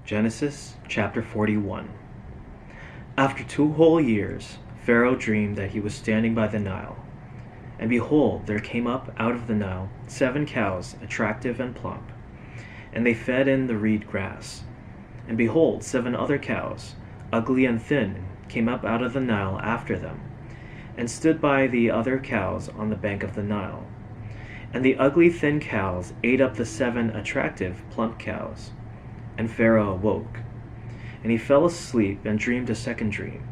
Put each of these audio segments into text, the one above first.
Genesis chapter 41. After 2 whole years, Pharaoh dreamed that he was standing by the Nile. And behold, there came up out of the Nile 7 cows, attractive and plump, and they fed in the reed grass. And behold, 7 other cows, ugly and thin, came up out of the Nile after them, and stood by the other cows on the bank of the Nile. And the ugly thin cows ate up the 7 attractive plump cows. And Pharaoh awoke, and he fell asleep and dreamed a second dream.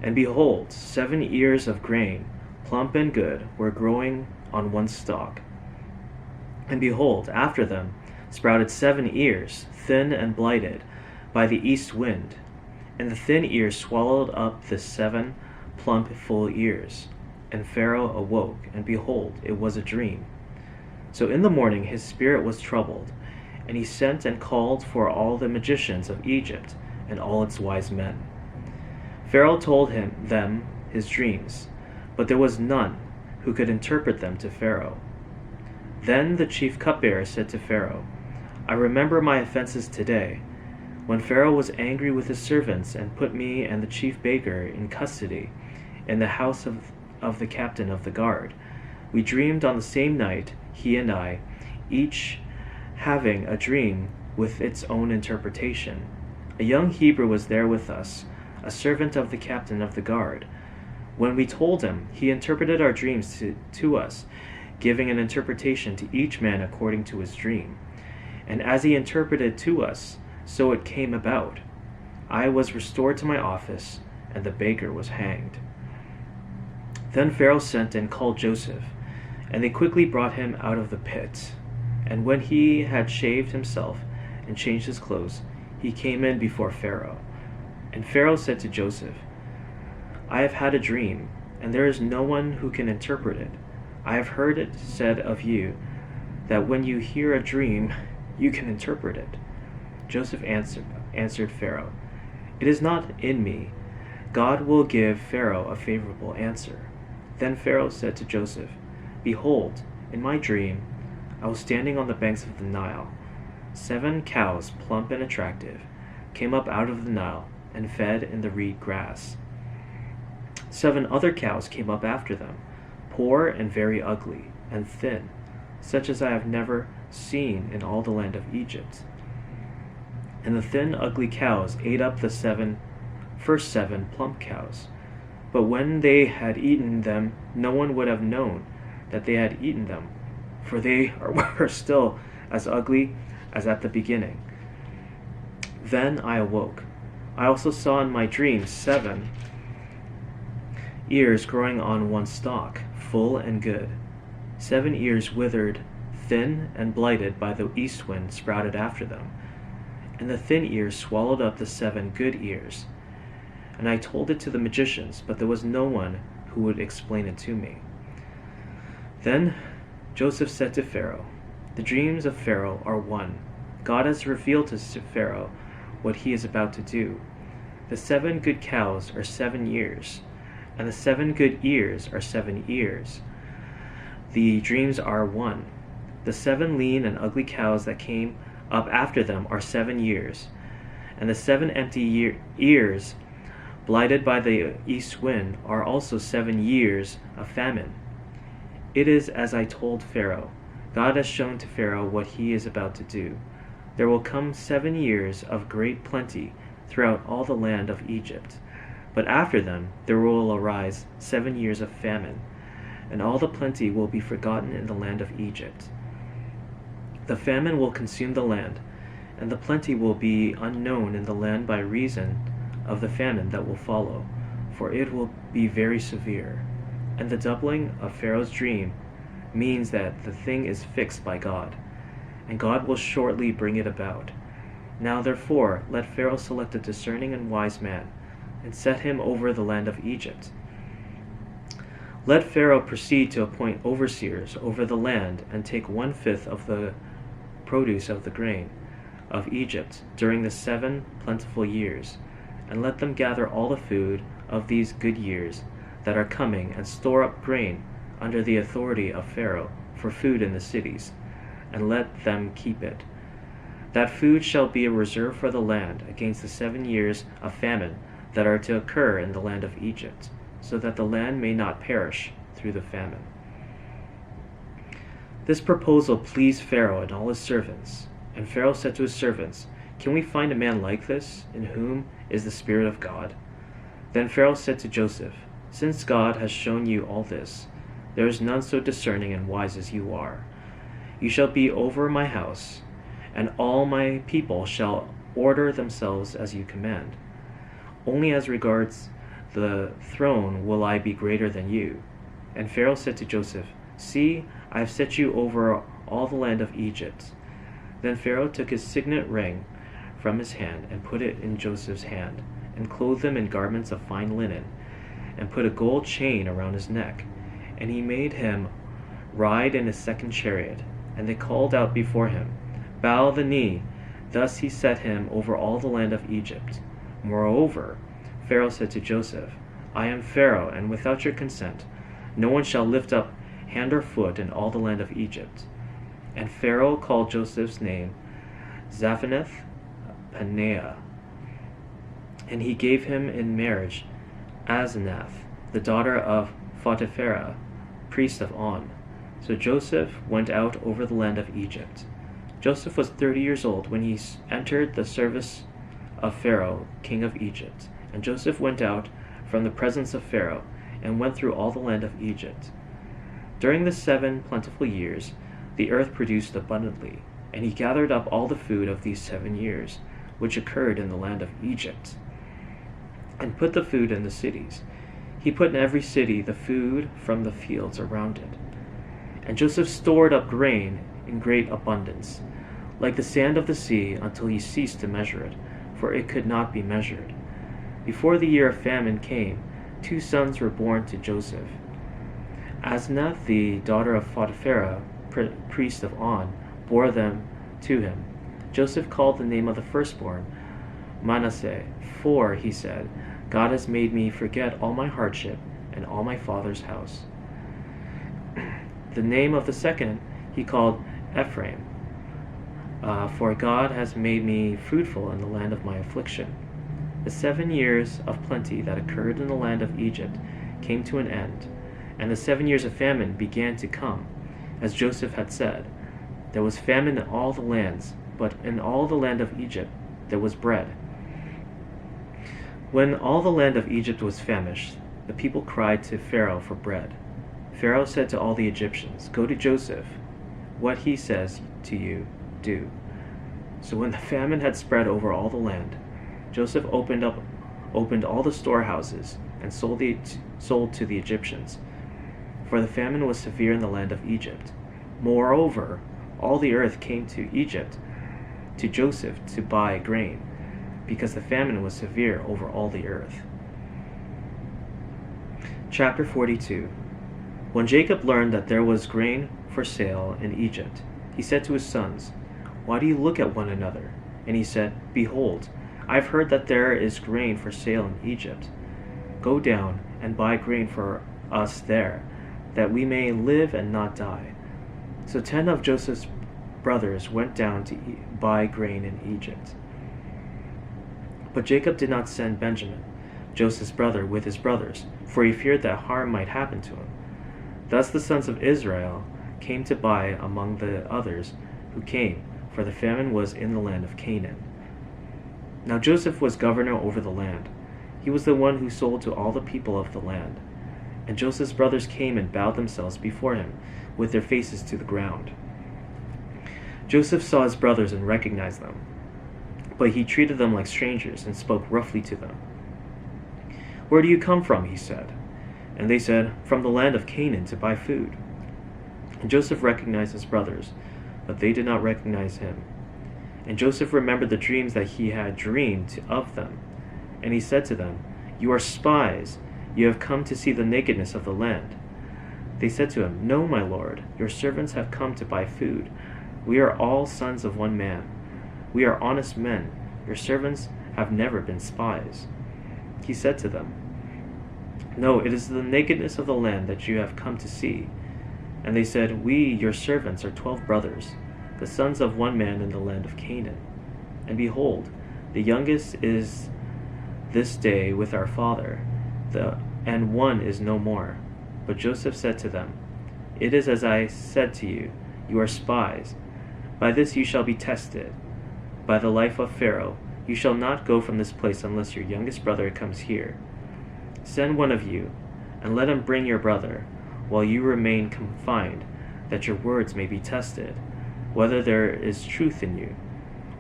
And behold, 7 ears of grain, plump and good, were growing on one stalk. And behold, after them sprouted 7 ears, thin and blighted by the east wind. And the thin ears swallowed up the 7 plump full ears. And Pharaoh awoke, and behold, it was a dream. So in the morning his spirit was troubled, and he sent and called for all the magicians of Egypt and all its wise men. Pharaoh told them his dreams, but there was none who could interpret them to Pharaoh. Then the chief cupbearer said to Pharaoh, I remember my offenses today, when Pharaoh was angry with his servants and put me and the chief baker in custody in the house of the captain of the guard. We dreamed on the same night, he and I, each having a dream with its own interpretation. A young Hebrew was there with us, a servant of the captain of the guard. When we told him, he interpreted our dreams to us, giving an interpretation to each man according to his dream. And as he interpreted to us, so it came about. I was restored to my office, and the baker was hanged. Then Pharaoh sent and called Joseph, and they quickly brought him out of the pit. And when he had shaved himself and changed his clothes, he came in before Pharaoh. And Pharaoh said to Joseph, I have had a dream, and there is no one who can interpret it. I have heard it said of you that when you hear a dream, you can interpret it. Joseph answered Pharaoh, It is not in me. God will give Pharaoh a favorable answer. Then Pharaoh said to Joseph, Behold, in my dream, I was standing on the banks of the Nile. 7 cows, plump and attractive, came up out of the Nile and fed in the reed grass. 7 other cows came up after them, poor and very ugly and thin, such as I have never seen in all the land of Egypt. And the thin, ugly cows ate up the first 7 plump cows. But when they had eaten them, no one would have known that they had eaten them, for they were still as ugly as at the beginning. Then I awoke. I also saw in my dream 7 ears growing on one stalk, full and good. 7 ears withered, thin and blighted by the east wind sprouted after them. And the thin ears swallowed up the 7 good ears. And I told it to the magicians, but there was no one who would explain it to me. Then Joseph said to Pharaoh, The dreams of Pharaoh are one. God has revealed to Pharaoh what he is about to do. The 7 good cows are 7 years, and the 7 good ears are 7 ears. The dreams are one. The 7 lean and ugly cows that came up after them are 7 years, and the 7 empty ears, blighted by the east wind, are also 7 years of famine. It is as I told Pharaoh. God has shown to Pharaoh what he is about to do. There will come 7 years of great plenty throughout all the land of Egypt. But after them there will arise 7 years of famine, and all the plenty will be forgotten in the land of Egypt. The famine will consume the land, and the plenty will be unknown in the land by reason of the famine that will follow, for it will be very severe. And the doubling of Pharaoh's dream means that the thing is fixed by God, and God will shortly bring it about. Now therefore let Pharaoh select a discerning and wise man, and set him over the land of Egypt. Let Pharaoh proceed to appoint overseers over the land, and take 1/5 of the produce of the grain of Egypt during the 7 plentiful years, and let them gather all the food of these good years that are coming, and store up grain under the authority of Pharaoh for food in the cities, and let them keep it, That food shall be a reserve for the land against the 7 years of famine that are to occur in the land of Egypt, so that the land may not perish through the famine." This proposal pleased Pharaoh and all his servants. And Pharaoh said to his servants, "Can we find a man like this, in whom is the Spirit of God?" Then Pharaoh said to Joseph, "Since God has shown you all this, there is none so discerning and wise as you are. You shall be over my house, and all my people shall order themselves as you command. Only as regards the throne will I be greater than you." And Pharaoh said to Joseph, "See, I have set you over all the land of Egypt." Then Pharaoh took his signet ring from his hand and put it in Joseph's hand, and clothed him in garments of fine linen, and put a gold chain around his neck. And he made him ride in a second chariot. And they called out before him, "Bow the knee." Thus he set him over all the land of Egypt. Moreover, Pharaoh said to Joseph, "I am Pharaoh, and without your consent no one shall lift up hand or foot in all the land of Egypt." And Pharaoh called Joseph's name Zaphenath-Paneah, and he gave him in marriage Asenath, the daughter of Photiphera, priest of On. So Joseph went out over the land of Egypt. Joseph was 30 years old when he entered the service of Pharaoh, king of Egypt. And Joseph went out from the presence of Pharaoh, and went through all the land of Egypt. During the 7 plentiful years, the earth produced abundantly, and he gathered up all the food of these 7 years, which occurred in the land of Egypt, and put the food in the cities. He put in every city the food from the fields around it. And Joseph stored up grain in great abundance, like the sand of the sea, until he ceased to measure it, for it could not be measured. Before the year of famine came, 2 sons were born to Joseph. Asenath, the daughter of Photiphera, priest of On, bore them to him. Joseph called the name of the firstborn Manasseh, for, he said, "God has made me forget all my hardship and all my father's house." The name of the second he called Ephraim, for God has made me fruitful in the land of my affliction. The 7 years of plenty that occurred in the land of Egypt came to an end, and the 7 years of famine began to come. As Joseph had said, there was famine in all the lands, but in all the land of Egypt there was bread. When all the land of Egypt was famished, the people cried to Pharaoh for bread. Pharaoh said to all the Egyptians, "Go to Joseph. What he says to you, do." So when the famine had spread over all the land, Joseph opened all the storehouses and sold to the Egyptians, for the famine was severe in the land of Egypt. Moreover, all the earth came to Egypt, to Joseph, to buy grain, because the famine was severe over all the earth. Chapter 42. When Jacob learned that there was grain for sale in Egypt, he said to his sons, "Why do you look at one another?" And he said, "Behold, I have heard that there is grain for sale in Egypt. Go down and buy grain for us there, that we may live and not die." So 10 of Joseph's brothers went down to buy grain in Egypt. But Jacob did not send Benjamin, Joseph's brother, with his brothers, for he feared that harm might happen to him. Thus the sons of Israel came to buy among the others who came, for the famine was in the land of Canaan. Now Joseph was governor over the land. He was the one who sold to all the people of the land. And Joseph's brothers came and bowed themselves before him, with their faces to the ground. Joseph saw his brothers and recognized them, but he treated them like strangers and spoke roughly to them. "Where do you come from?" he said. And they said, "From the land of Canaan to buy food." And Joseph recognized his brothers, but they did not recognize him. And Joseph remembered the dreams that he had dreamed of them. And he said to them, "You are spies. You have come to see the nakedness of the land." They said to him, "No, my lord, your servants have come to buy food. We are all sons of one man. We are honest men. Your servants have never been spies." He said to them, "No, it is the nakedness of the land that you have come to see." And they said, "We, your servants, are 12 brothers, the sons of one man in the land of Canaan. And behold, the youngest is this day with our father, and one is no more. But Joseph said to them, It is as I said to you, you are spies. By this you shall be tested. By the life of Pharaoh, you shall not go from this place unless your youngest brother comes here. Send one of you, and let him bring your brother, while you remain confined, that your words may be tested, whether there is truth in you.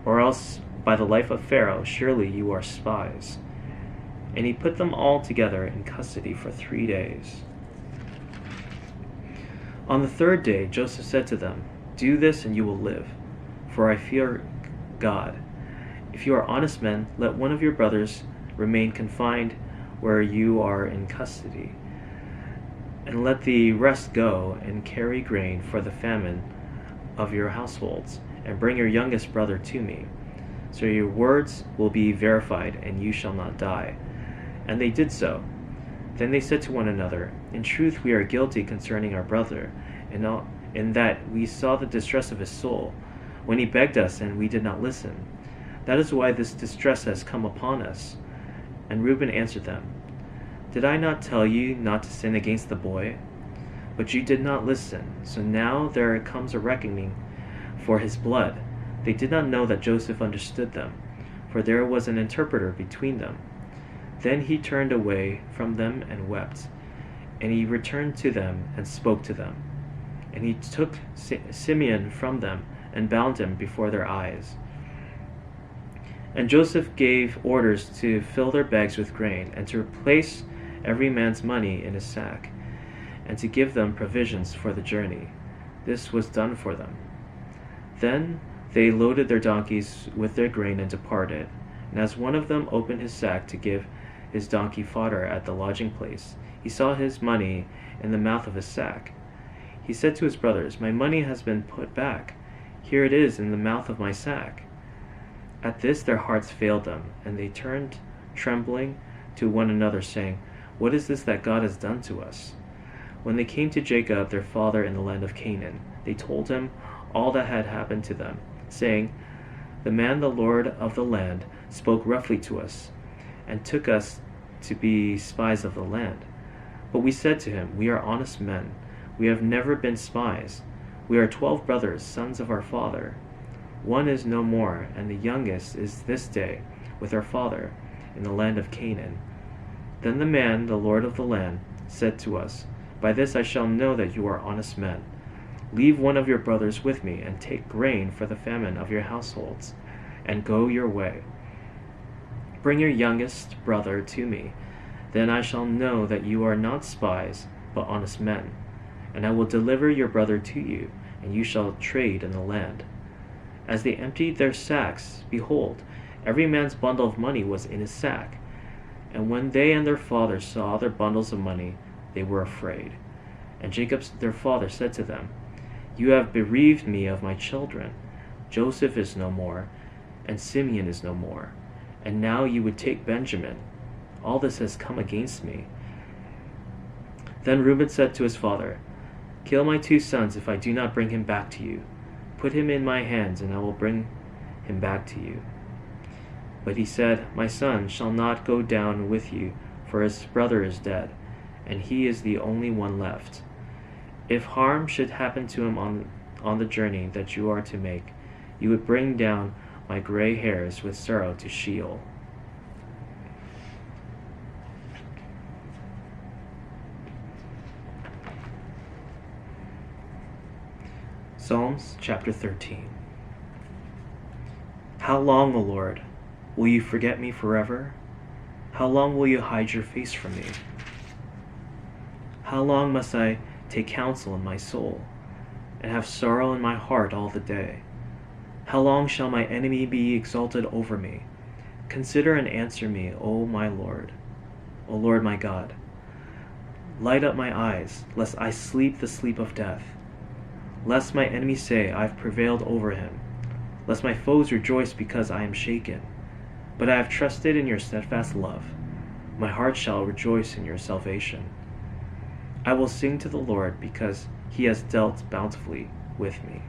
Or else, by the life of Pharaoh, surely you are spies. And he put them all together in custody for 3 days. On the 3rd day, Joseph said to them, Do this and you will live, for I fear God. If you are honest men, let one of your brothers remain confined where you are in custody, and let the rest go and carry grain for the famine of your households, and bring your youngest brother to me. So your words will be verified, and you shall not die. And they did so. Then they said to one another, In truth we are guilty concerning our brother, in that we saw the distress of his soul, when he begged us, and we did not listen. That is why this distress has come upon us. And Reuben answered them, Did I not tell you not to sin against the boy? But you did not listen, so now there comes a reckoning for his blood. They did not know that Joseph understood them, for there was an interpreter between them. Then he turned away from them and wept. And he returned to them and spoke to them. And he took Simeon from them and bound him before their eyes. And Joseph gave orders to fill their bags with grain, and to replace every man's money in his sack, and to give them provisions for the journey. This was done for them. Then they loaded their donkeys with their grain and departed. And as one of them opened his sack to give his donkey fodder at the lodging place, he saw his money in the mouth of his sack. He said to his brothers, My money has been put back. Here it is in the mouth of my sack. At this their hearts failed them, and they turned trembling to one another, saying, What is this that God has done to us? When they came to Jacob their father in the land of Canaan, they told him all that had happened to them, saying, The man the Lord of the land spoke roughly to us, and took us to be spies of the land. But we said to him, We are honest men. We have never been spies. We are 12 brothers, sons of our father. One is no more, and the youngest is this day with our father in the land of Canaan. Then the man, the Lord of the land, said to us, By this I shall know that you are honest men. Leave one of your brothers with me, and take grain for the famine of your households, and go your way. Bring your youngest brother to me. Then I shall know that you are not spies, but honest men. And I will deliver your brother to you, and you shall trade in the land. As they emptied their sacks, behold, every man's bundle of money was in his sack. And when they and their father saw their bundles of money, they were afraid. And Jacob their father said to them, You have bereaved me of my children. Joseph is no more, and Simeon is no more. And now you would take Benjamin. All this has come against me. Then Reuben said to his father, Kill my 2 sons if I do not bring him back to you. Put him in my hands, and I will bring him back to you. But he said, My son shall not go down with you, for his brother is dead, and he is the only one left. If harm should happen to him on the journey that you are to make, you would bring down my gray hairs with sorrow to Sheol. Psalms chapter 13. How long, O Lord, will you forget me forever? How long will you hide your face from me? How long must I take counsel in my soul, and have sorrow in my heart all the day? How long shall my enemy be exalted over me? Consider and answer me, O my Lord, O Lord my God. Light up my eyes, lest I sleep the sleep of death. Lest my enemies say, I have prevailed over him. Lest my foes rejoice because I am shaken. But I have trusted in your steadfast love. My heart shall rejoice in your salvation. I will sing to the Lord because he has dealt bountifully with me.